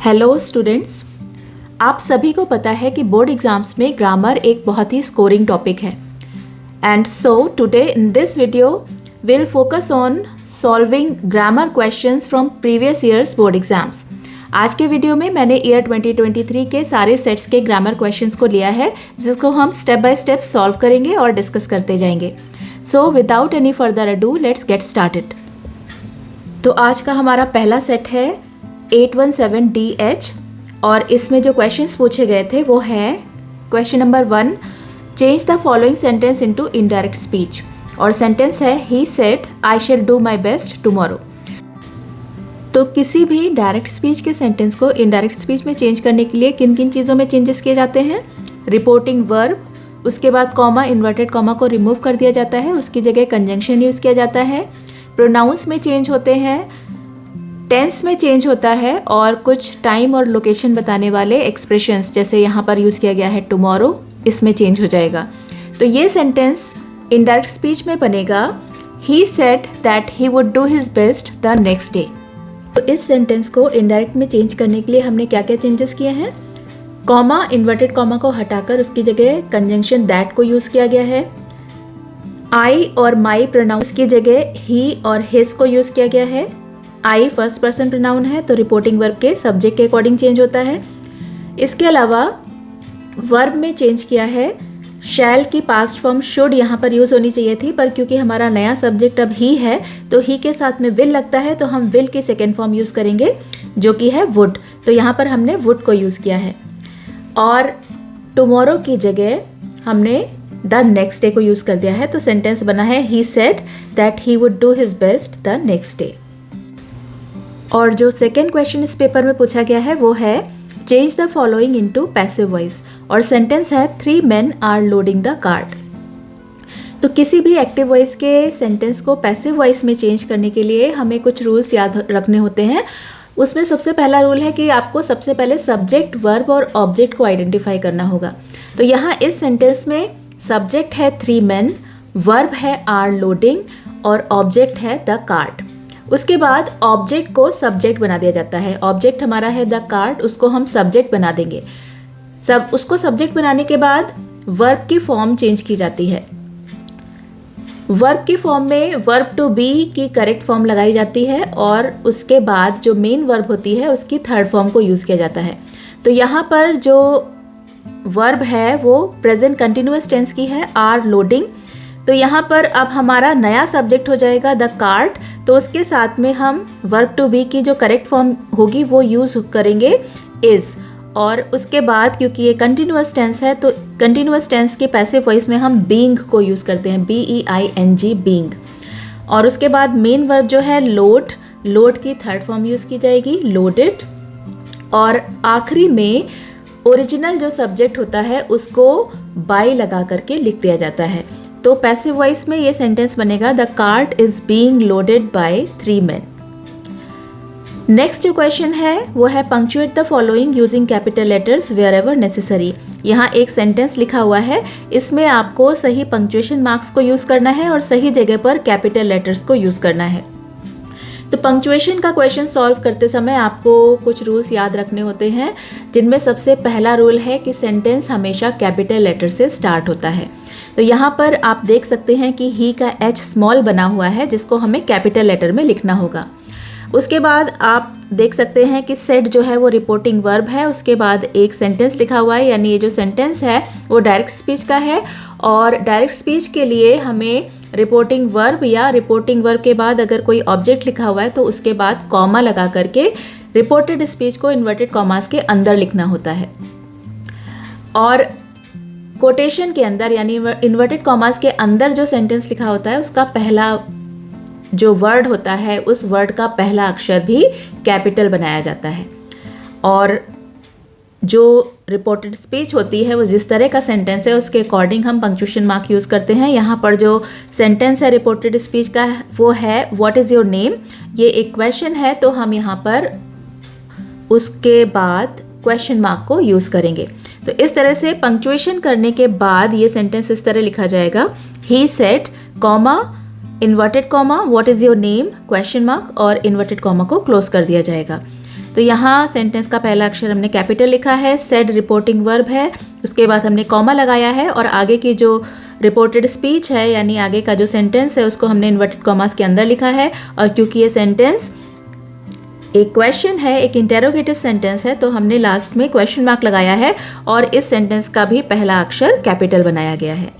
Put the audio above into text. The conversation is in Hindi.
हेलो स्टूडेंट्स, आप सभी को पता है कि बोर्ड एग्जाम्स में ग्रामर एक बहुत ही स्कोरिंग टॉपिक है। And so today in this video will focus on solving grammar questions from previous years board exams. आज के वीडियो में मैंने ईयर 2023 के सारे सेट्स के ग्रामर क्वेश्चंस को लिया है, जिसको हम स्टेप बाय स्टेप सॉल्व करेंगे और डिस्कस करते जाएंगे। So without any further ado let's get started. तो आज का हमारा पहला सेट है 817DH और इसमें जो क्वेश्चंस पूछे गए थे वो है question number 1, change the following sentence into indirect speech. और सेंटेंस है he said I shall do my best tomorrow. तो किसी भी डायरेक्ट स्पीच के सेंटेंस को इनडायरेक्ट स्पीच में चेंज करने के लिए किन किन चीज़ों में चेंजेस किए जाते हैं? रिपोर्टिंग वर्ब, उसके बाद कॉमा, इन्वर्टेड कॉमा को रिमूव कर दिया जाता है, उसकी जगह कंजंक्शन यूज़ किया जाता है, प्रोनाउंस में चेंज होते हैं, टेंस में चेंज होता है और कुछ टाइम और लोकेशन बताने वाले एक्सप्रेशंस जैसे यहाँ पर यूज़ किया गया है टुमारो, इसमें चेंज हो जाएगा। तो ये सेंटेंस इनडायरेक्ट स्पीच में बनेगा he said that he would do his best the next day. तो इस सेंटेंस को इनडायरेक्ट में चेंज करने के लिए हमने क्या क्या चेंजेस किए हैं? कॉमा, इन्वर्टेड कॉमा को हटाकर उसकी जगह कंजंक्शन दैट को यूज़ किया गया है। आई और माई प्रोनाउंस की जगह ही और हिज को यूज़ किया गया है। आई फर्स्ट पर्सन प्रोनाउन है तो रिपोर्टिंग वर्ब के सब्जेक्ट के अकॉर्डिंग चेंज होता है। इसके अलावा वर्ब में चेंज किया है, शैल की पास्ट फॉर्म शुड यहाँ पर यूज़ होनी चाहिए थी, पर क्योंकि हमारा नया सब्जेक्ट अब ही है तो ही के साथ में विल लगता है तो हम विल की सेकेंड फॉर्म यूज़ करेंगे जो कि है वुड। तो यहाँ पर हमने वुड को यूज़ किया है। और टुमारो की जगह हमने द नेक्स्ट डे को यूज़ कर दिया है। तो सेंटेंस बना है he said that he would do his best the next day. और जो सेकेंड क्वेश्चन इस पेपर में पूछा गया है वो है change the following into passive voice. और सेंटेंस है 3 men are loading the cart. तो किसी भी एक्टिव वॉइस के सेंटेंस को पैसिव वॉइस में चेंज करने के लिए हमें कुछ रूल्स याद रखने होते हैं। उसमें सबसे पहला रूल है कि आपको सबसे पहले सब्जेक्ट, वर्ब और ऑब्जेक्ट को आइडेंटिफाई करना होगा। तो यहाँ इस सेंटेंस में सब्जेक्ट है 3 men, वर्ब है आर लोडिंग और ऑब्जेक्ट है द कार्ट। उसके बाद ऑब्जेक्ट को सब्जेक्ट बना दिया जाता है। ऑब्जेक्ट हमारा है द कार्ट, उसको हम सब्जेक्ट बना देंगे। उसको सब्जेक्ट बनाने के बाद वर्ब की फॉर्म चेंज की जाती है। वर्ब की फॉर्म में वर्ब टू बी की करेक्ट फॉर्म लगाई जाती है और उसके बाद जो मेन वर्ब होती है उसकी थर्ड फॉर्म को यूज़ किया जाता है। तो यहाँ पर जो वर्ब है वो प्रेजेंट कंटिन्यूअस टेंस की है, आर लोडिंग। तो यहाँ पर अब हमारा नया सब्जेक्ट हो जाएगा द कार्ट, तो उसके साथ में हम वर्ब टू बी की जो करेक्ट फॉर्म होगी वो यूज़ करेंगे इज़। और उसके बाद क्योंकि ये कंटिन्यूअस टेंस है तो कंटिन्यूअस टेंस के पैसिव वॉइस में हम बीइंग को यूज़ करते हैं, BEING बीइंग। और उसके बाद मेन वर्ब जो है लोड, लोड की थर्ड फॉर्म यूज़ की जाएगी, लोडेड। और आखिरी में ओरिजिनल जो सब्जेक्ट होता है उसको बाय लगा करके लिख दिया जाता है। तो पैसिव वॉइस में ये सेंटेंस बनेगा the cart is being loaded by 3 men। Next जो क्वेश्चन है वो है punctuate the following using capital letters wherever necessary. यहाँ एक सेंटेंस लिखा हुआ है, इसमें आपको सही पंक्चुएशन मार्क्स को यूज़ करना है और सही जगह पर कैपिटल लेटर्स को यूज़ करना है। तो पंक्चुएशन का क्वेश्चन सॉल्व करते समय आपको कुछ रूल्स याद रखने होते हैं, जिनमें सबसे पहला रूल है कि सेंटेंस हमेशा कैपिटल लेटर से स्टार्ट होता है। तो यहाँ पर आप देख सकते हैं कि ही का H स्मॉल बना हुआ है जिसको हमें कैपिटल लेटर में लिखना होगा। उसके बाद आप देख सकते हैं कि सेड जो है वो रिपोर्टिंग वर्ब है, उसके बाद एक सेंटेंस लिखा हुआ है, यानी ये जो सेंटेंस है वो डायरेक्ट स्पीच का है। और डायरेक्ट स्पीच के लिए हमें रिपोर्टिंग वर्ब या रिपोर्टिंग वर्ब के बाद अगर कोई ऑब्जेक्ट लिखा हुआ है तो उसके बाद कॉमा लगा करके रिपोर्टेड स्पीच को इन्वर्टेड कॉमास के अंदर लिखना होता है। और कोटेशन के अंदर यानी इन्वर्टेड कॉमास के अंदर जो सेंटेंस लिखा होता है उसका पहला जो वर्ड होता है उस वर्ड का पहला अक्षर भी कैपिटल बनाया जाता है। और जो रिपोर्टेड स्पीच होती है वो जिस तरह का सेंटेंस है उसके अकॉर्डिंग हम पंक्चुएशन मार्क यूज़ करते हैं। यहाँ पर जो सेंटेंस है रिपोर्टेड स्पीच का वो है व्हाट इज़ योर नेम। ये एक क्वेश्चन है तो हम यहाँ पर उसके बाद क्वेश्चन मार्क को यूज़ करेंगे। तो इस तरह से पंक्चुएशन करने के बाद ये सेंटेंस इस तरह लिखा जाएगा, he said comma inverted comma what is your name question mark और इन्वर्टेड कॉमा को क्लोज कर दिया जाएगा। तो यहाँ सेंटेंस का पहला अक्षर हमने कैपिटल लिखा है, सेड रिपोर्टिंग वर्ब है, उसके बाद हमने कॉमा लगाया है और आगे की जो रिपोर्टेड स्पीच है यानी आगे का जो सेंटेंस है उसको हमने इन्वर्टेड कॉमास के अंदर लिखा है। और क्योंकि ये सेंटेंस एक क्वेश्चन है, एक इंटेरोगेटिव सेंटेंस है, तो हमने लास्ट में क्वेश्चन मार्क लगाया है और इस सेंटेंस का भी पहला अक्षर कैपिटल बनाया गया है।